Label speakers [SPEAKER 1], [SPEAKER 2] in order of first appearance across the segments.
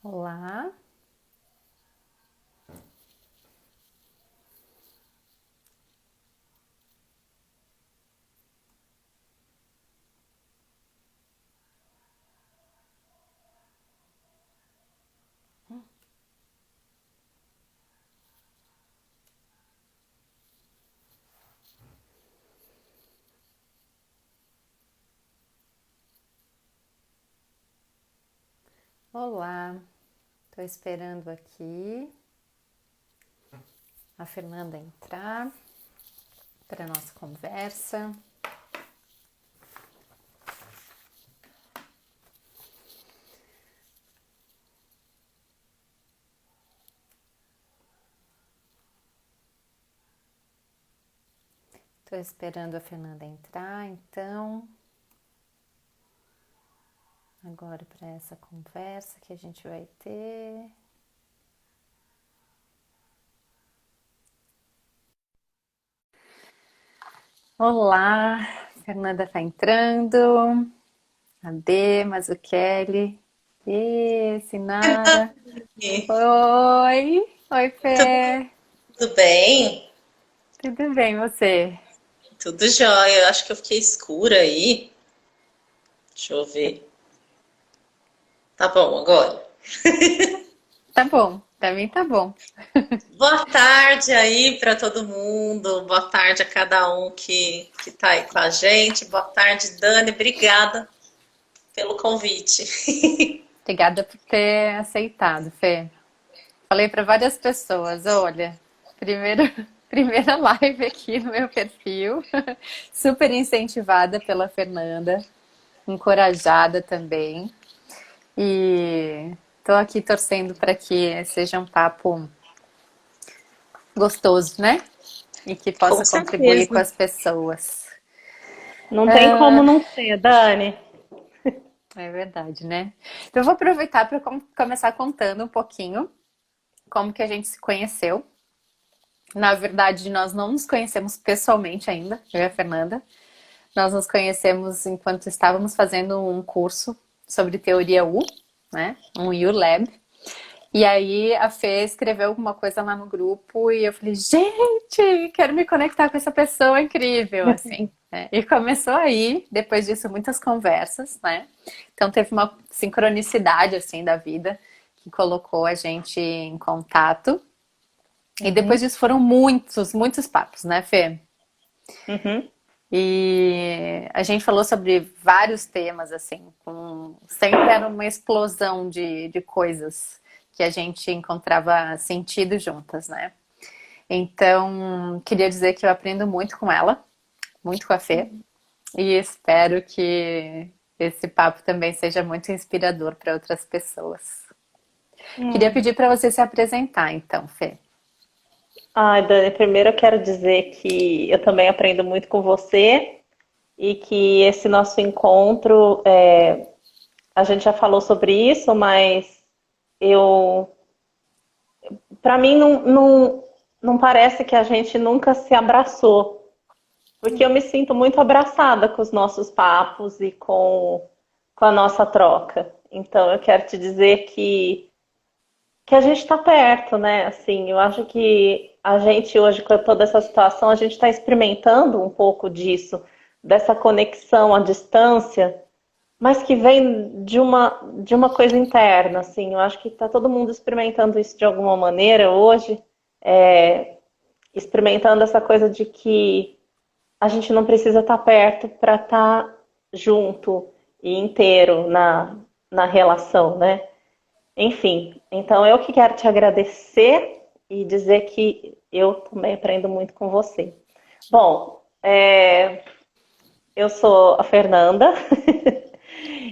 [SPEAKER 1] Olá, olá. Estou esperando aqui a Fernanda entrar para a nossa conversa. Estou esperando a Fernanda entrar, então, agora para essa conversa que a gente vai ter. Olá, Fernanda está entrando. A D, Mazzucchelli. E Sinara.
[SPEAKER 2] E
[SPEAKER 1] Oi, oi, Fê.
[SPEAKER 2] tudo bem?
[SPEAKER 1] Tudo bem, você?
[SPEAKER 2] Tudo jóia. Eu acho que eu fiquei escura aí. Deixa eu ver. Tá bom agora?
[SPEAKER 1] Tá bom, pra mim tá bom.
[SPEAKER 2] Boa tarde aí para todo mundo. Boa tarde a cada um que tá aí com a gente. Boa tarde, Dani. Obrigada pelo convite.
[SPEAKER 1] Obrigada por ter aceitado, Fê. Falei para várias pessoas, olha, primeira, primeira live aqui no meu perfil, super incentivada pela Fernanda, encorajada também. E tô aqui torcendo para que seja um papo gostoso, né? E que
[SPEAKER 2] Com
[SPEAKER 1] possa contribuir com
[SPEAKER 2] certeza.
[SPEAKER 1] as pessoas.
[SPEAKER 3] Não tem como
[SPEAKER 1] Ah,
[SPEAKER 3] não ser, Dani.
[SPEAKER 1] é verdade, né? Então, eu vou aproveitar para começar contando um pouquinho como que a gente se conheceu. Na verdade, nós não nos conhecemos pessoalmente ainda, eu e a Fernanda. Nós nos conhecemos enquanto estávamos fazendo um curso sobre teoria U, né? Um U-Lab. E aí a Fê escreveu alguma coisa lá no grupo e eu falei, gente, quero me conectar com essa pessoa incrível, assim. Né? E começou aí, depois disso, muitas conversas, né? Então teve uma sincronicidade, assim, da vida que colocou a gente em contato. E depois
[SPEAKER 3] Uhum,
[SPEAKER 1] disso foram muitos, muitos papos, né, Fê?
[SPEAKER 3] uhum.
[SPEAKER 1] E a gente falou sobre vários temas, assim, sempre era uma explosão de coisas que a gente encontrava sentido juntas, né? Então, queria dizer que eu aprendo muito com ela, muito com a Fê, e espero que esse papo também seja muito inspirador para outras pessoas. Queria
[SPEAKER 3] Hum.
[SPEAKER 1] pedir para você se apresentar, então, Fê.
[SPEAKER 3] Ai, Dani, primeiro eu quero dizer que eu também aprendo muito com você e que esse nosso encontro, a gente já falou sobre isso, mas eu, para mim não parece que a gente nunca se abraçou, porque eu me sinto muito abraçada com os nossos papos e com a nossa troca. Então eu quero te dizer que a gente está perto, né? Assim, eu acho que a gente hoje, com toda essa situação, a gente está experimentando um pouco disso, dessa conexão à distância, mas que vem de uma coisa interna, assim. Eu acho que está todo mundo experimentando isso de alguma maneira hoje, experimentando essa coisa de que a gente não precisa estar perto para estar junto e inteiro na relação, né? Enfim, então eu que quero te agradecer e dizer que eu também aprendo muito com você. Bom, eu sou a Fernanda,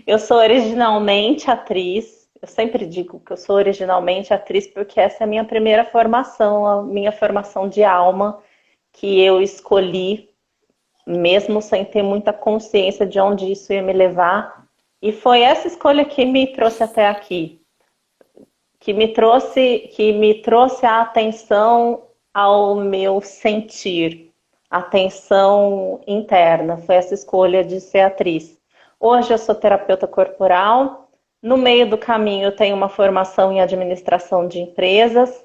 [SPEAKER 3] eu sou originalmente atriz. Eu sempre digo que eu sou originalmente atriz porque essa é a minha primeira formação, a minha formação de alma, que eu escolhi, mesmo sem ter muita consciência de onde isso ia me levar. E foi essa escolha que me trouxe até aqui, que me trouxe a atenção ao meu sentir, atenção interna. Foi essa escolha de ser atriz. Hoje eu sou terapeuta corporal, No meio do caminho, eu tenho uma formação em administração de empresas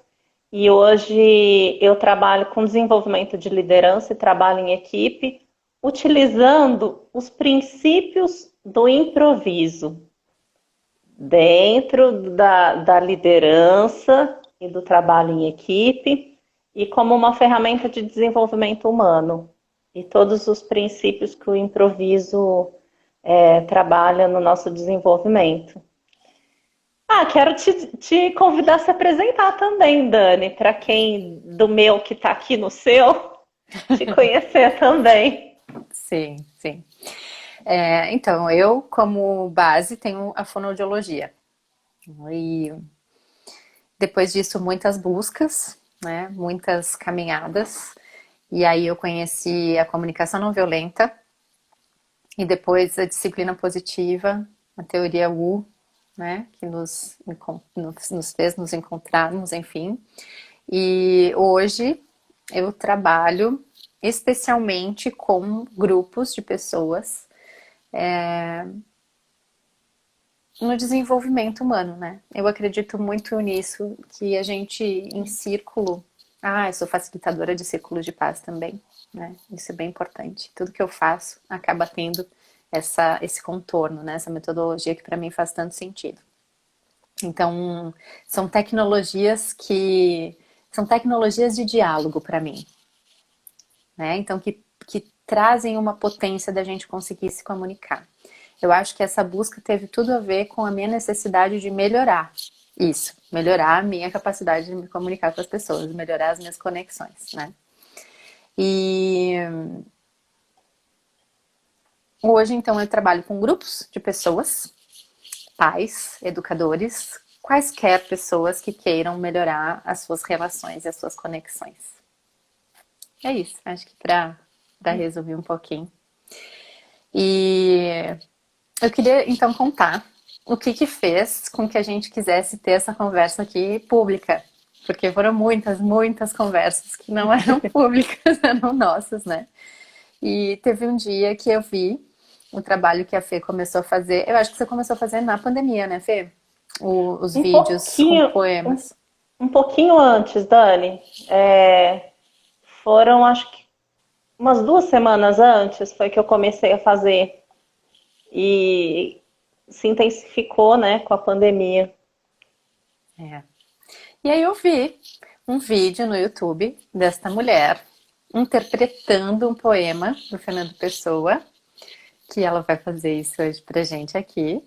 [SPEAKER 3] e hoje eu trabalho com desenvolvimento de liderança e trabalho em equipe, utilizando os princípios do improviso dentro da liderança e do trabalho em equipe e como uma ferramenta de desenvolvimento humano. E todos os princípios que o improviso trabalha no nosso desenvolvimento. Quero te convidar a se apresentar também, Dani, para quem do meu que está aqui no seu, te conhecer também.
[SPEAKER 1] Sim, sim. Então, eu, como base, tenho a fonoaudiologia. E depois disso, muitas buscas, né? Muitas caminhadas. E aí eu conheci a comunicação não violenta e depois a disciplina positiva, a teoria U, né? Que nos fez nos encontrarmos, enfim. E hoje eu trabalho especialmente com grupos de pessoas no desenvolvimento humano, né? Eu acredito muito nisso, que a gente em círculo. Eu sou facilitadora de círculos de paz também, né? Isso é bem importante. Tudo que eu faço acaba tendo esse contorno, né? Essa metodologia que para mim faz tanto sentido. Então, são tecnologias de diálogo para mim, né? Então, que trazem uma potência da gente conseguir se comunicar. Eu acho que essa busca teve tudo a ver com a minha necessidade de melhorar isso, melhorar a minha capacidade de me comunicar com as pessoas, melhorar as minhas conexões, né? E hoje, então, eu trabalho com grupos de pessoas, pais, educadores, quaisquer pessoas que queiram melhorar as suas relações e as suas conexões. É isso, acho que para resumir um pouquinho. E eu queria, então, contar o que fez com que a gente quisesse ter essa conversa aqui pública. Porque foram muitas, muitas conversas que não eram públicas, eram nossas, né? E teve um dia que eu vi o trabalho que a Fê começou a fazer. Eu acho que você começou a fazer na pandemia, né, Fê? Os vídeos com poemas.
[SPEAKER 3] Um pouquinho antes, Dani. Foram, acho que umas 2 semanas antes foi que eu comecei a fazer. E se intensificou, né, com a pandemia.
[SPEAKER 1] E aí eu vi um vídeo no YouTube desta mulher interpretando um poema do Fernando Pessoa, que ela vai fazer isso hoje pra gente aqui.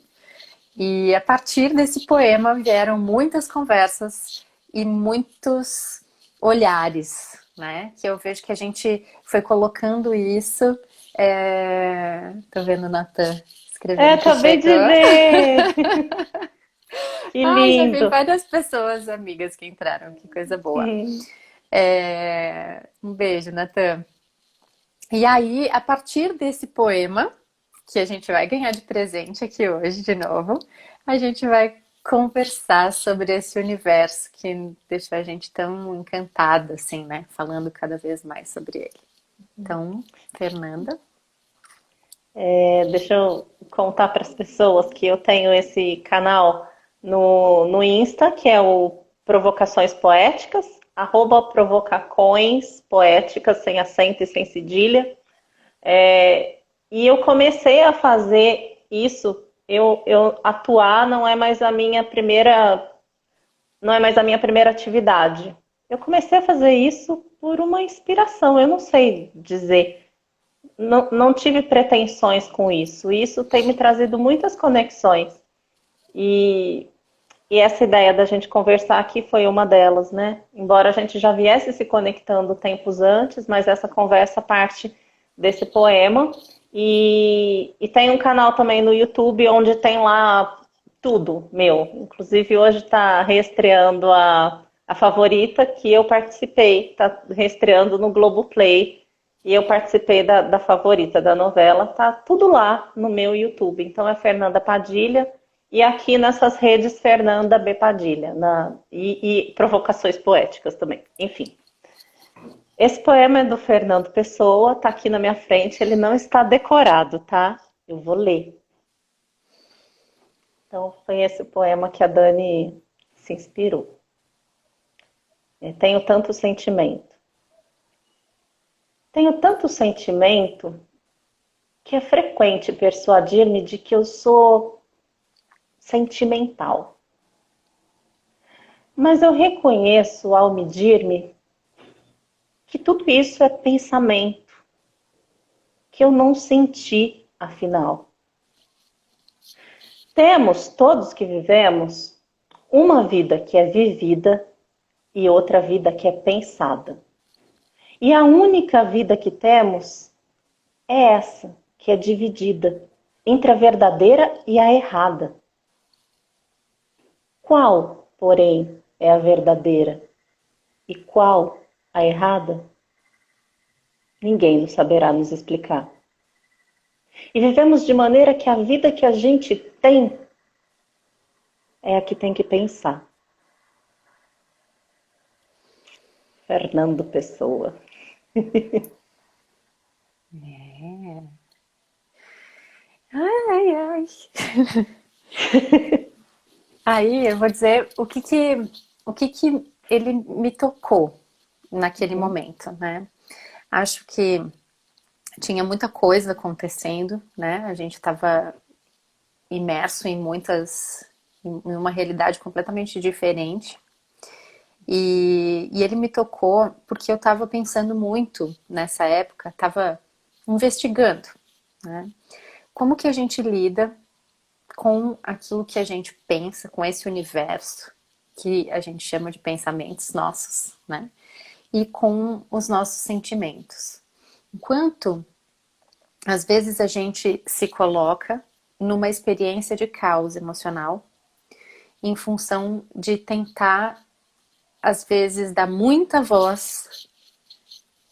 [SPEAKER 1] E a partir desse poema vieram muitas conversas e muitos olhares, né? Que eu vejo que a gente foi colocando isso. Tô vendo o Nathan escrevendo que
[SPEAKER 3] Acabei de
[SPEAKER 1] chegou.
[SPEAKER 3] ver! Que
[SPEAKER 1] Já vi
[SPEAKER 3] lindo!
[SPEAKER 1] várias pessoas, amigas, que entraram. Que coisa boa. Um beijo, Nathan. E aí, a partir desse poema, que a gente vai ganhar de presente aqui hoje de novo, a gente vai conversar sobre esse universo que deixou a gente tão encantada, assim, né? Falando cada vez mais sobre ele. Então, Fernanda.
[SPEAKER 3] Deixa eu contar para as pessoas que eu tenho esse canal no Insta, que é o Provocações Poéticas, @provocacões poéticas, sem acento e sem cedilha. E eu comecei a fazer isso, eu atuar não é mais a minha primeira atividade. Eu comecei a fazer isso por uma inspiração, eu não sei dizer. Não tive pretensões com isso. Isso tem me trazido muitas conexões. E essa ideia da gente conversar aqui foi uma delas, né? Embora a gente já viesse se conectando tempos antes, mas essa conversa parte desse poema. E tem um canal também no YouTube onde tem lá tudo meu. Inclusive hoje está reestreando a Favorita, que eu participei. Está reestreando no Globoplay. E eu participei da Favorita, da novela. Tá tudo lá no meu YouTube. Então é Fernanda Padilha. E aqui nessas redes, Fernanda B. Padilha. E Provocações Poéticas também. Enfim. Esse poema é do Fernando Pessoa. Tá aqui na minha frente. Ele não está decorado, tá? Eu vou ler. Então foi esse poema que a Dani se inspirou. Tenho tanto sentimento. Tenho tanto sentimento que é frequente persuadir-me de que eu sou sentimental. Mas eu reconheço ao medir-me que tudo isso é pensamento, que eu não senti, afinal. Temos, todos que vivemos, uma vida que é vivida e outra vida que é pensada. E a única vida que temos é essa, que é dividida entre a verdadeira e a errada. Qual, porém, é a verdadeira e qual a errada? Ninguém nos saberá nos explicar. E vivemos de maneira que a vida que a gente tem é a que tem que pensar. Fernando Pessoa.
[SPEAKER 1] É. Ai, ai. Aí eu vou dizer o que que ele me tocou naquele momento, né? Acho que tinha muita coisa acontecendo, né? A gente estava imerso em uma realidade completamente diferente. E ele me tocou porque eu estava pensando muito nessa época, estava investigando, né? Como que a gente lida com aquilo que a gente pensa, com esse universo que a gente chama de pensamentos nossos, né? E com os nossos sentimentos. Enquanto às vezes a gente se coloca numa experiência de caos emocional em função de tentar, às vezes, dar muita voz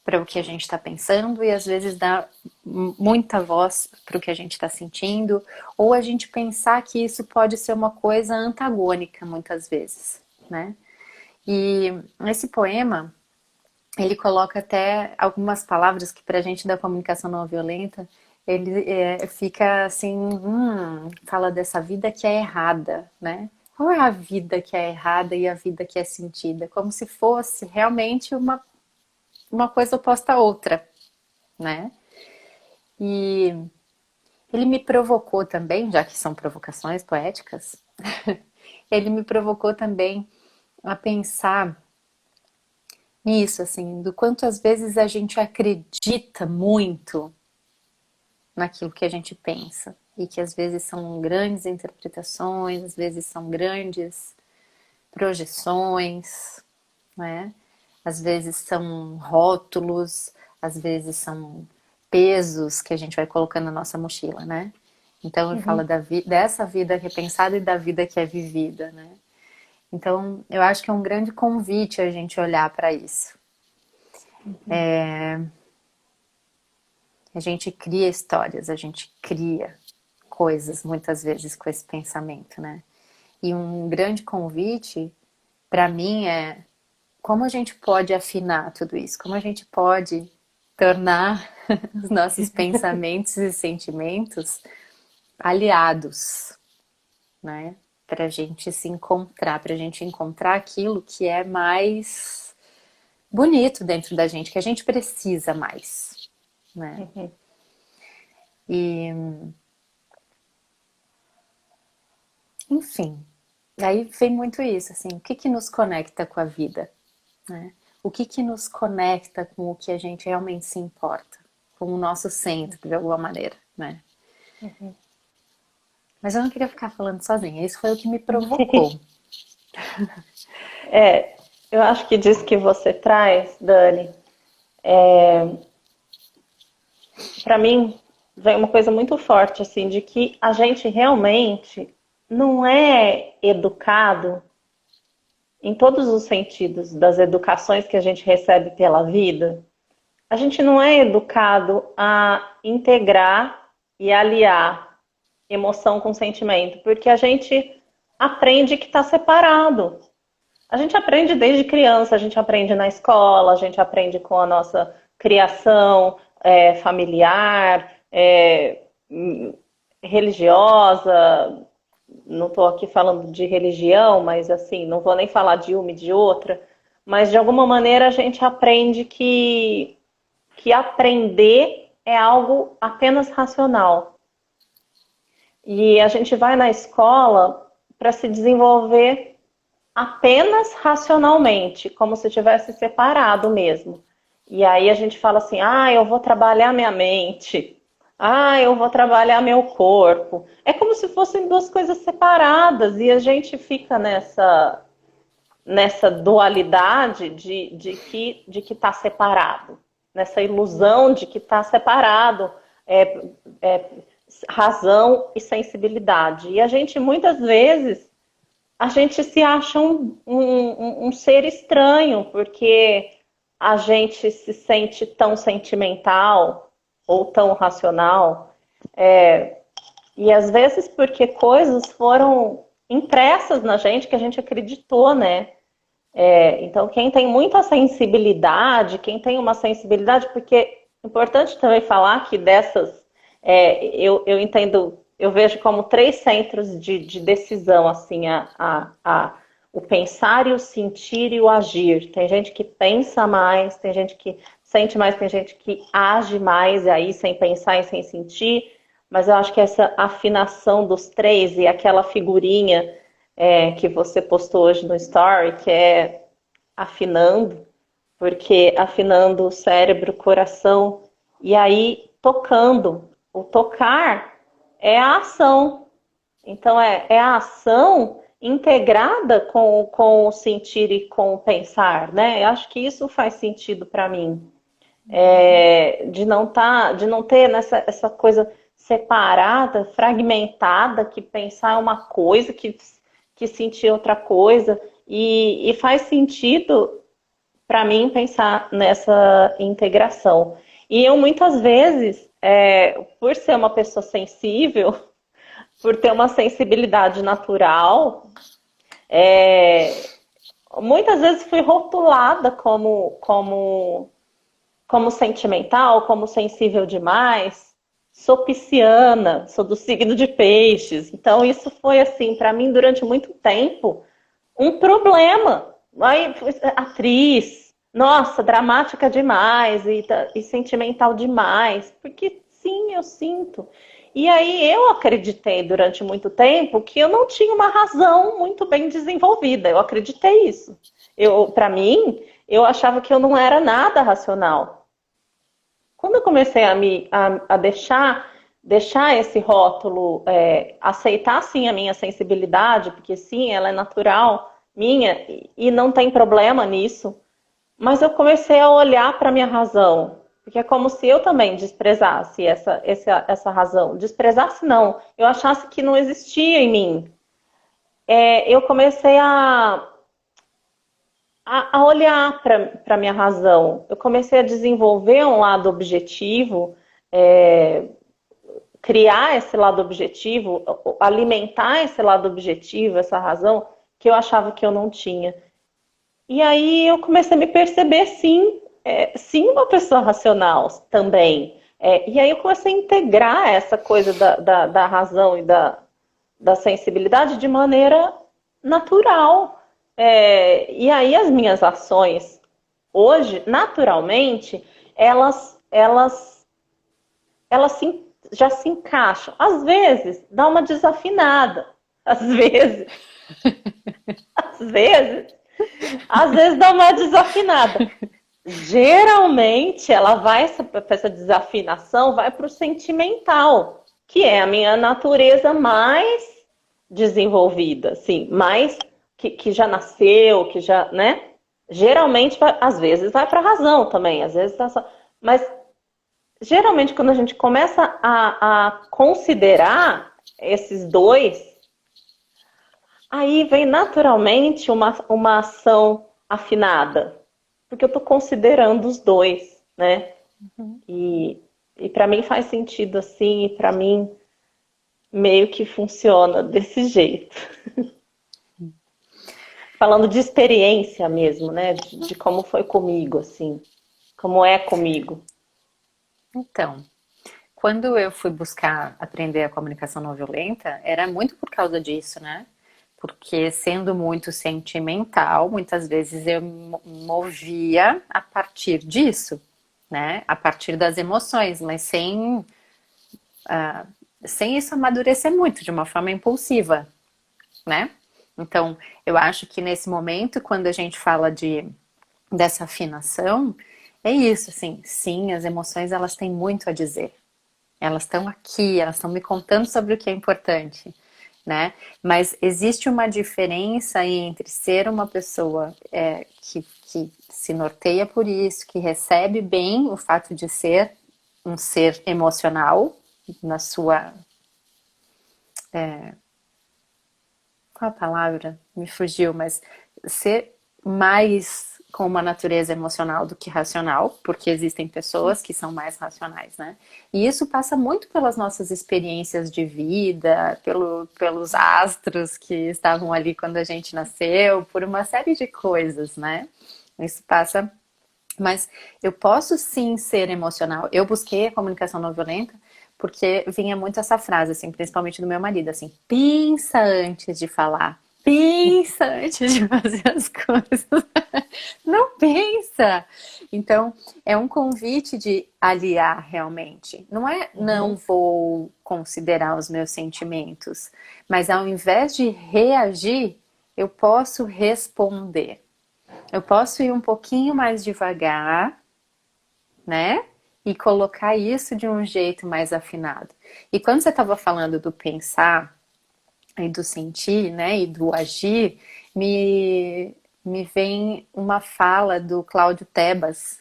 [SPEAKER 1] para o que a gente está pensando e às vezes dar muita voz para o que a gente está sentindo, ou a gente pensar que isso pode ser uma coisa antagônica muitas vezes, né? E esse poema, ele coloca até algumas palavras que para a gente da comunicação não violenta, ele fica assim, fala dessa vida que é errada, né? Qual é a vida que é errada e a vida que é sentida? Como se fosse realmente uma coisa oposta à outra, né? E ele me provocou também, já que são provocações poéticas, ele me provocou também a pensar nisso, assim, do quanto às vezes a gente acredita muito naquilo que a gente pensa. E que às vezes são grandes interpretações, às vezes são grandes projeções, né? Às vezes são rótulos, às vezes são pesos que a gente vai colocando na nossa mochila, né? Então ele fala dessa vida repensada e da vida que é vivida, né? Então eu acho que é um grande convite a gente olhar para isso. A gente cria histórias, a gente cria coisas muitas vezes com esse pensamento, né? E um grande convite para mim é como a gente pode afinar tudo isso, como a gente pode tornar os nossos pensamentos e sentimentos aliados, né? Para a gente se encontrar, para a gente encontrar aquilo que é mais bonito dentro da gente, que a gente precisa mais, né? E, enfim, aí vem muito isso, assim, o que que nos conecta com a vida, né? O que que nos conecta com o que a gente realmente se importa, com o nosso centro, de alguma maneira, né? Mas eu não queria ficar falando sozinha, isso foi o que me provocou.
[SPEAKER 3] Eu acho que disso que você traz, Dani, para mim vem uma coisa muito forte, assim, de que a gente realmente não é educado em todos os sentidos das educações que a gente recebe pela vida. A gente não é educado a integrar e aliar emoção com sentimento, porque a gente aprende que está separado. A gente aprende desde criança, a gente aprende na escola, a gente aprende com a nossa criação familiar, religiosa, não estou aqui falando de religião, mas assim, não vou nem falar de uma e de outra, mas de alguma maneira a gente aprende que aprender é algo apenas racional. E a gente vai na escola para se desenvolver apenas racionalmente, como se tivesse separado mesmo. E aí a gente fala assim, eu vou trabalhar minha mente, eu vou trabalhar meu corpo. É como se fossem duas coisas separadas e a gente fica nessa dualidade de que está separado, nessa ilusão de que está separado razão e sensibilidade. E a gente, muitas vezes, a gente se acha um ser estranho, porque a gente se sente tão sentimental ou tão racional. E às vezes porque coisas foram impressas na gente que a gente acreditou, né? Então, quem tem muita sensibilidade, quem tem uma sensibilidade, porque é importante também falar que dessas, eu entendo, eu vejo como 3 centros de decisão, assim, o pensar e o sentir e o agir. Tem gente que pensa mais, tem gente que sente mais, tem gente que age mais, e aí sem pensar e sem sentir, mas eu acho que essa afinação dos 3 e aquela figurinha que você postou hoje no Story, que é afinando, porque afinando o cérebro, o coração, e aí tocando. O tocar é a ação. Então é a ação integrada com o sentir e com o pensar, né? Eu acho que isso faz sentido para mim. De não ter essa coisa separada, fragmentada, que pensar é uma coisa, que sentir outra coisa. E faz sentido para mim pensar nessa integração. E eu muitas vezes, por ser uma pessoa sensível, por ter uma sensibilidade natural, muitas vezes fui rotulada como sentimental, como sensível demais. Sou pisciana, sou do signo de peixes. Então isso foi assim, para mim durante muito tempo, um problema. Aí, atriz, nossa, dramática demais e sentimental demais. Porque sim, eu sinto. E aí eu acreditei durante muito tempo que eu não tinha uma razão muito bem desenvolvida. Eu acreditei isso. Para mim, eu achava que eu não era nada racional. Quando eu comecei a deixar esse rótulo, aceitar sim a minha sensibilidade, porque sim, ela é natural, minha, e não tem problema nisso, mas eu comecei a olhar para a minha razão, porque é como se eu também desprezasse essa razão. Desprezasse não, eu achasse que não existia em mim. Eu comecei a olhar para a minha razão. Eu comecei a desenvolver um lado objetivo, criar esse lado objetivo, alimentar esse lado objetivo, essa razão que eu achava que eu não tinha. E aí eu comecei a me perceber, sim, uma pessoa racional também. E aí eu comecei a integrar essa coisa da razão e da sensibilidade de maneira natural. E aí as minhas ações hoje, naturalmente, elas já se encaixam. Às vezes dá uma desafinada. Às vezes dá uma desafinada. Geralmente essa desafinação vai para o sentimental, que é a minha natureza mais desenvolvida, assim, mais que já nasceu, que já, né? Geralmente, às vezes vai para a razão também, às vezes mas geralmente quando a gente começa a considerar esses dois, aí vem naturalmente uma ação afinada, porque eu estou considerando os dois, né? Uhum. E para mim faz sentido assim, e para mim meio que funciona desse jeito. Falando de experiência mesmo, né? De como foi comigo, assim. Como é comigo.
[SPEAKER 1] Então, quando eu fui buscar aprender a comunicação não violenta, era muito por causa disso, né? Porque sendo muito sentimental, muitas vezes eu movia a partir disso, né? A partir das emoções, mas sem isso amadurecer muito, de uma forma impulsiva, né? Então, eu acho que nesse momento, quando a gente fala dessa afinação, é isso, assim, sim, as emoções elas têm muito a dizer. Elas estão aqui, elas estão me contando sobre o que é importante, né? Mas existe uma diferença entre ser uma pessoa que se norteia por isso, que recebe bem o fato de ser um ser emocional na sua... qual a palavra? Me fugiu, mas ser mais com uma natureza emocional do que racional, porque existem pessoas que são mais racionais, né? E isso passa muito pelas nossas experiências de vida, pelos astros que estavam ali quando a gente nasceu, por uma série de coisas, né? Isso passa. Mas eu posso sim ser emocional. Eu busquei a comunicação não violenta porque vinha muito essa frase, assim, principalmente do meu marido, assim, pensa antes de falar, pensa antes de fazer as coisas, não pensa. Então, é um convite de aliar realmente. Não é não vou considerar os meus sentimentos, mas ao invés de reagir, eu posso responder. Eu posso ir um pouquinho mais devagar, né? E colocar isso de um jeito mais afinado. E quando você estava falando do pensar e do sentir, né? E do agir, me vem uma fala do Cláudio Tebas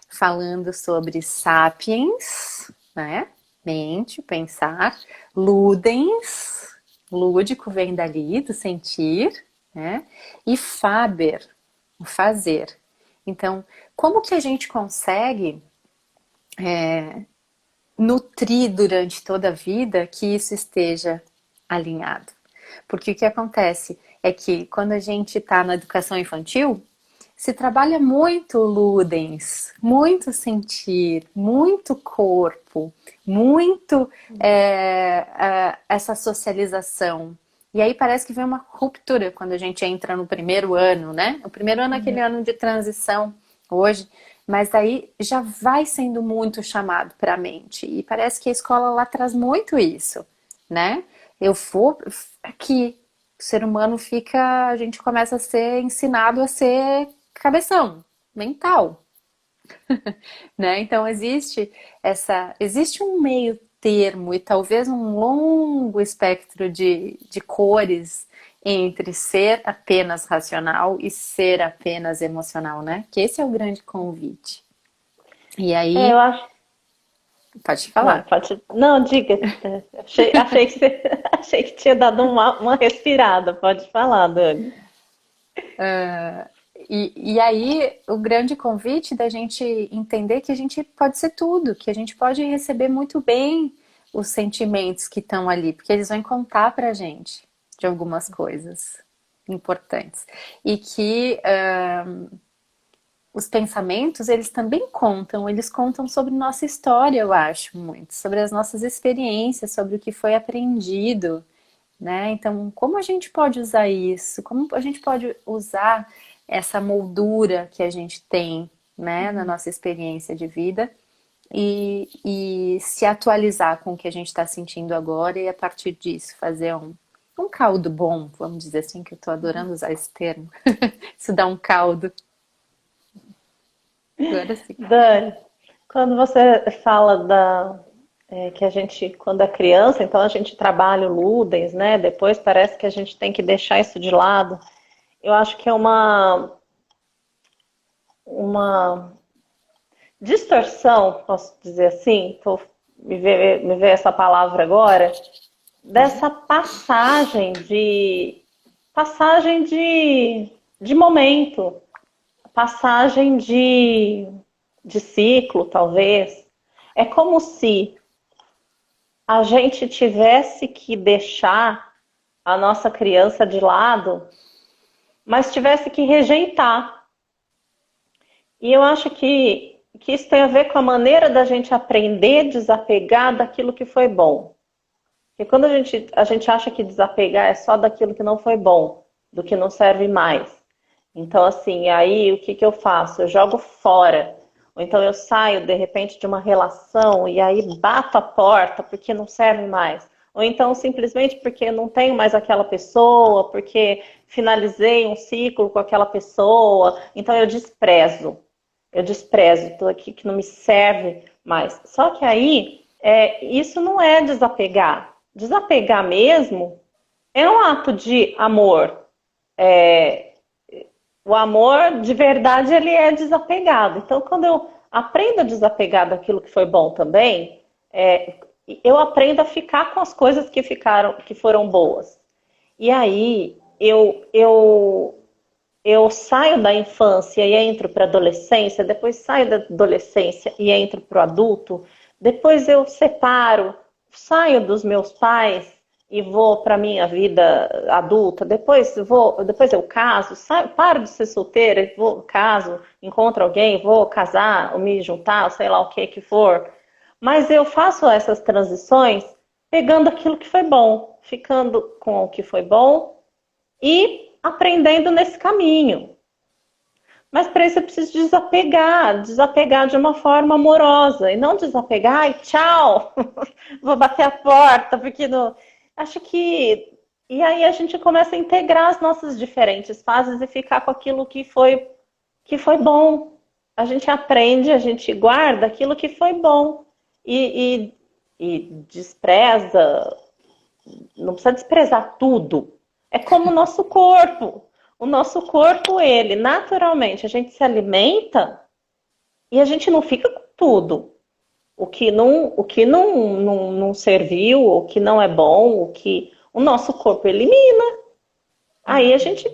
[SPEAKER 1] falando sobre sapiens, né? Mente, pensar, ludens, lúdico vem dali, do sentir, né? E faber, o fazer. Então, como que a gente consegue nutrir durante toda a vida que isso esteja alinhado? Porque o que acontece é que quando a gente está na educação infantil, se trabalha muito ludens, muito sentir, muito corpo, muito essa socialização. E aí parece que vem uma ruptura quando a gente entra no primeiro ano, né? O primeiro ano é aquele ano de transição hoje, mas aí já vai sendo muito chamado para a mente. E parece que a escola lá traz muito isso, né? Eu vou aqui, o ser humano fica, a gente começa a ser ensinado a ser cabeção, mental, né? Então existe um meio termo e talvez um longo espectro de cores entre ser apenas racional e ser apenas emocional, né? Que esse é o grande convite. E aí,
[SPEAKER 3] Eu acho.
[SPEAKER 1] pode
[SPEAKER 3] Não,
[SPEAKER 1] falar.
[SPEAKER 3] pode. Não, diga. Achei que você... achei que tinha dado uma respirada. Pode falar, Dani.
[SPEAKER 1] E aí, o grande convite da gente entender que a gente pode ser tudo, que a gente pode receber muito bem os sentimentos que estão ali, porque eles vão contar pra gente de algumas coisas importantes. E que os pensamentos, eles também contam, eles contam sobre nossa história, eu acho, muito, sobre as nossas experiências, sobre o que foi aprendido, né? Então, como a gente pode usar isso? Como a gente pode usar essa moldura que a gente tem, né, na nossa experiência de vida e se atualizar com o que a gente está sentindo agora e a partir disso fazer um caldo bom, vamos dizer assim, que eu estou adorando usar esse termo. Isso dá um caldo. Agora sim.
[SPEAKER 3] Dani, quando você fala que a gente, quando é criança, então a gente trabalha o Ludens, né? Depois parece que a gente tem que deixar isso de lado. Eu acho que é uma distorção, posso dizer assim, me ver essa palavra agora, dessa passagem de momento, passagem de ciclo, talvez. É como se a gente tivesse que deixar a nossa criança de lado, mas tivesse que rejeitar. E eu acho que que isso tem a ver com a maneira da gente aprender a desapegar daquilo que foi bom. Porque quando a gente acha que desapegar é só daquilo que não foi bom, do que não serve mais. Então, assim, aí o que eu faço? Eu jogo fora. Ou então eu saio, de repente, de uma relação e aí bato a porta porque não serve mais. Ou então, simplesmente porque não tenho mais aquela pessoa, porque finalizei um ciclo com aquela pessoa. Então eu desprezo. Eu desprezo tudo aqui que não me serve mais. Só que aí, isso não é desapegar. Desapegar mesmo é um ato de amor. O amor, de verdade, ele é desapegado. Então, quando eu aprendo a desapegar daquilo que foi bom também, eu aprendo a ficar com as coisas que foram boas. E aí, eu saio da infância e entro para a adolescência, depois saio da adolescência e entro para o adulto, depois eu separo, saio dos meus pais e vou para a minha vida adulta, depois eu caso, paro de ser solteira, caso, encontro alguém, vou casar, ou me juntar, sei lá o que for. Mas eu faço essas transições pegando aquilo que foi bom, ficando com o que foi bom e aprendendo nesse caminho. Mas para isso eu preciso desapegar de uma forma amorosa, e não desapegar, ai, tchau, vou bater a porta, porque não... Acho que... E aí a gente começa a integrar as nossas diferentes fases e ficar com aquilo que foi bom. A gente aprende, a gente guarda aquilo que foi bom. E despreza, não precisa desprezar tudo. É como o nosso corpo. O nosso corpo, ele, naturalmente, a gente se alimenta e a gente não fica com tudo. O que não serviu, o que não é bom, o nosso corpo elimina. Aí a gente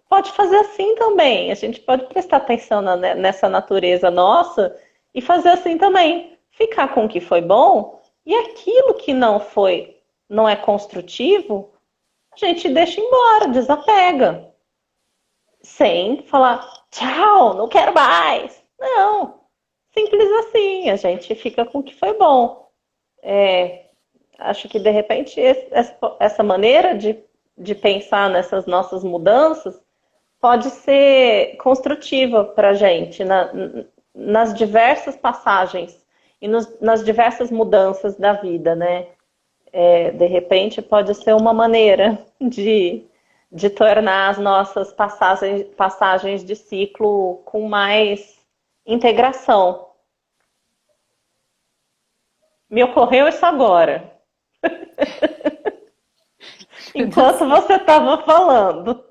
[SPEAKER 3] pode fazer assim também. A gente pode prestar atenção nessa natureza nossa e fazer assim também. Ficar com o que foi bom e aquilo que não é construtivo, a gente deixa embora, desapega. Sem falar, tchau, não quero mais. Não, simples assim, a gente fica com o que foi bom. Acho que, de repente, essa maneira de pensar nessas nossas mudanças pode ser construtiva para a gente nas diversas passagens e nas diversas mudanças da vida, né? De repente, pode ser uma maneira de tornar as nossas passagens de ciclo com mais integração. Me ocorreu isso agora. Enquanto você estava falando.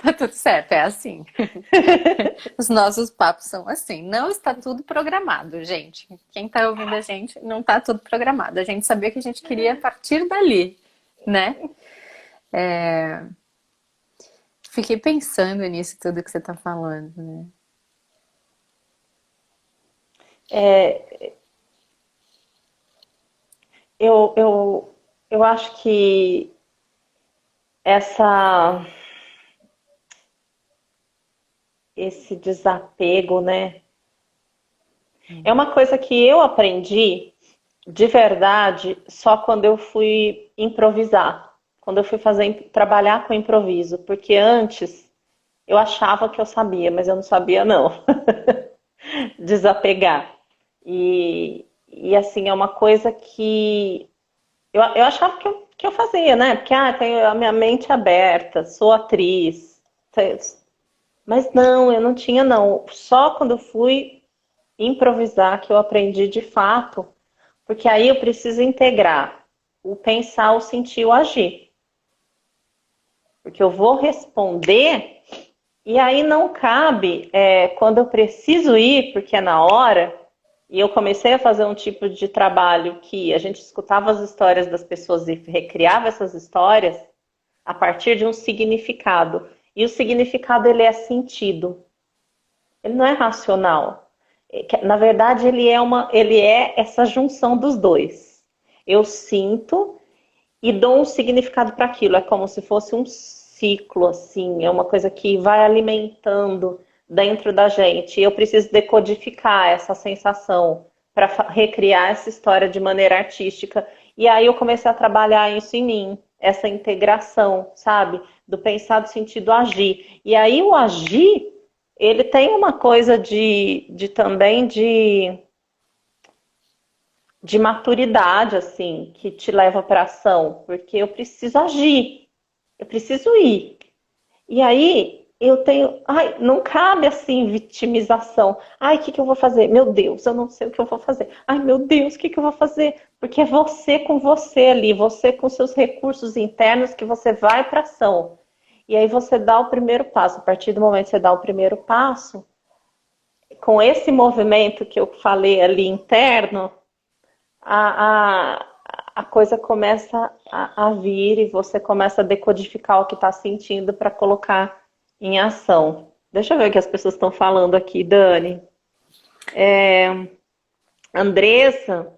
[SPEAKER 1] Tá tudo certo, é assim. Os nossos papos são assim. Não está tudo programado, gente. Quem tá ouvindo a gente, não tá tudo programado. A gente sabia que a gente queria partir dali, né? Fiquei pensando nisso tudo que você tá falando, né?
[SPEAKER 3] Eu acho que esse desapego, né? É uma coisa que eu aprendi de verdade só quando eu fui improvisar, quando eu fui trabalhar com improviso, porque antes eu achava que eu sabia, mas eu não sabia não. Desapegar. E assim, é uma coisa que eu achava que eu fazia, né? Porque tenho a minha mente aberta, sou atriz. Mas não, eu não tinha não. Só quando eu fui improvisar que eu aprendi de fato. Porque aí eu preciso integrar o pensar, o sentir, o agir. Porque eu vou responder e aí não cabe quando eu preciso ir, porque é na hora. E eu comecei a fazer um tipo de trabalho que a gente escutava as histórias das pessoas e recriava essas histórias a partir de um significado. E o significado, ele é sentido. Ele não é racional. Na verdade, ele é essa junção dos dois. Eu sinto e dou um significado para aquilo. É como se fosse um ciclo, assim. É uma coisa que vai alimentando dentro da gente. E eu preciso decodificar essa sensação para recriar essa história de maneira artística. E aí eu comecei a trabalhar isso em mim, essa integração, sabe? Do pensar do sentido agir. E aí o agir, ele tem uma coisa de também de maturidade, assim, que te leva para ação, porque eu preciso agir, eu preciso ir. E aí eu tenho, ai, não cabe assim vitimização. Ai, o que que eu vou fazer? Meu Deus, eu não sei o que eu vou fazer. Ai, meu Deus, o que que eu vou fazer? Porque é você com você ali, você com seus recursos internos que você vai para ação. E aí você dá o primeiro passo. A partir do momento que você dá o primeiro passo, com esse movimento que eu falei ali interno, a coisa começa a vir e você começa a decodificar o que está sentindo para colocar em ação. Deixa eu ver o que as pessoas estão falando aqui, Dani. Andressa,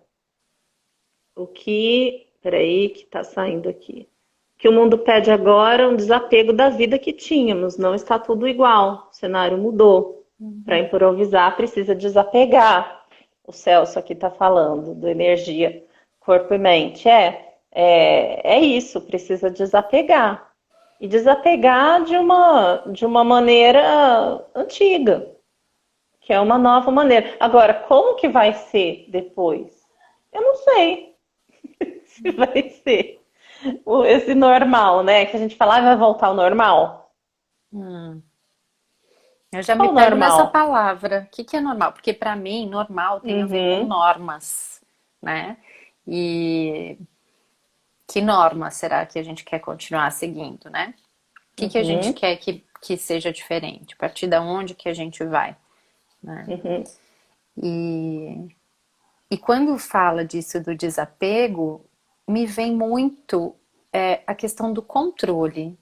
[SPEAKER 3] o que... Peraí, que está saindo aqui. O que o mundo pede agora é um desapego da vida que tínhamos. Não está tudo igual. O cenário mudou. Para improvisar, precisa desapegar. O Celso aqui está falando do energia, corpo e mente. É isso, precisa desapegar. E desapegar de uma maneira antiga, que é uma nova maneira. Agora, como que vai ser depois? Eu não sei se vai ser esse normal, né? Que a gente fala, vai voltar ao normal.
[SPEAKER 1] Eu já me
[SPEAKER 3] Qual
[SPEAKER 1] pego nessa
[SPEAKER 3] normal?
[SPEAKER 1] palavra. O que que é normal? Porque para mim, normal tem a ver com normas, né? E que norma será que a gente quer continuar seguindo, né? O que que a gente quer que seja diferente? A partir da onde que a gente vai, né? E quando fala disso do desapego, me vem muito a questão do controle.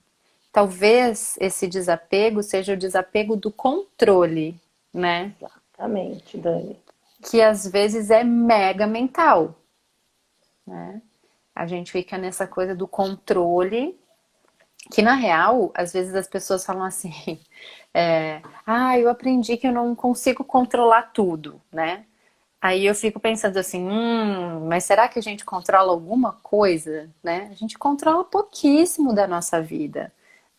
[SPEAKER 1] Talvez esse desapego seja o desapego do controle, né?
[SPEAKER 3] Exatamente, Dani.
[SPEAKER 1] Que às vezes é mega mental, né? A gente fica nessa coisa do controle, que na real, às vezes as pessoas falam assim, eu aprendi que eu não consigo controlar tudo, né? Aí eu fico pensando assim, mas será que a gente controla alguma coisa, né? A gente controla pouquíssimo da nossa vida,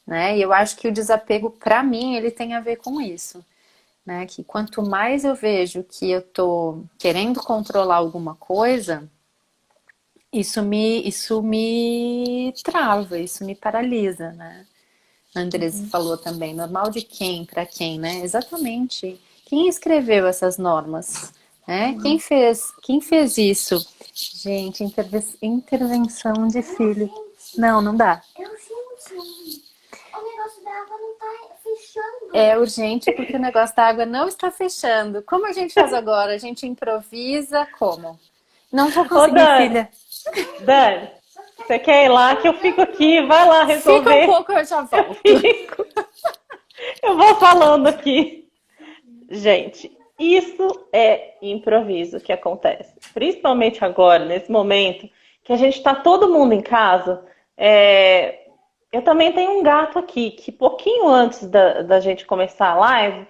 [SPEAKER 1] né? E eu acho que o desapego, para mim, ele tem a ver com isso, né? Que quanto mais eu vejo que eu tô querendo controlar alguma coisa, isso me trava, isso me paralisa, né? A Andressa falou também, normal de quem, para quem, né? Exatamente. Quem escreveu essas normas? Né? Quem fez isso? Gente, intervenção de filho. Não, não dá.
[SPEAKER 4] É urgente. O negócio da água não tá fechando.
[SPEAKER 1] É urgente porque o negócio da água não está fechando. Como a gente faz agora? A gente improvisa como? Não vou
[SPEAKER 3] Ô,
[SPEAKER 1] conseguir,
[SPEAKER 3] Dani,
[SPEAKER 1] filha.
[SPEAKER 3] Dani, você quer ir lá que eu fico aqui? Vai lá
[SPEAKER 1] Fica
[SPEAKER 3] resolver.
[SPEAKER 1] um pouco, eu já volto.
[SPEAKER 3] Fico. Eu vou falando aqui. Gente, isso é improviso que acontece. Principalmente agora, nesse momento, que a gente está todo mundo em casa. Eu também tenho um gato aqui, que pouquinho antes da gente começar a live,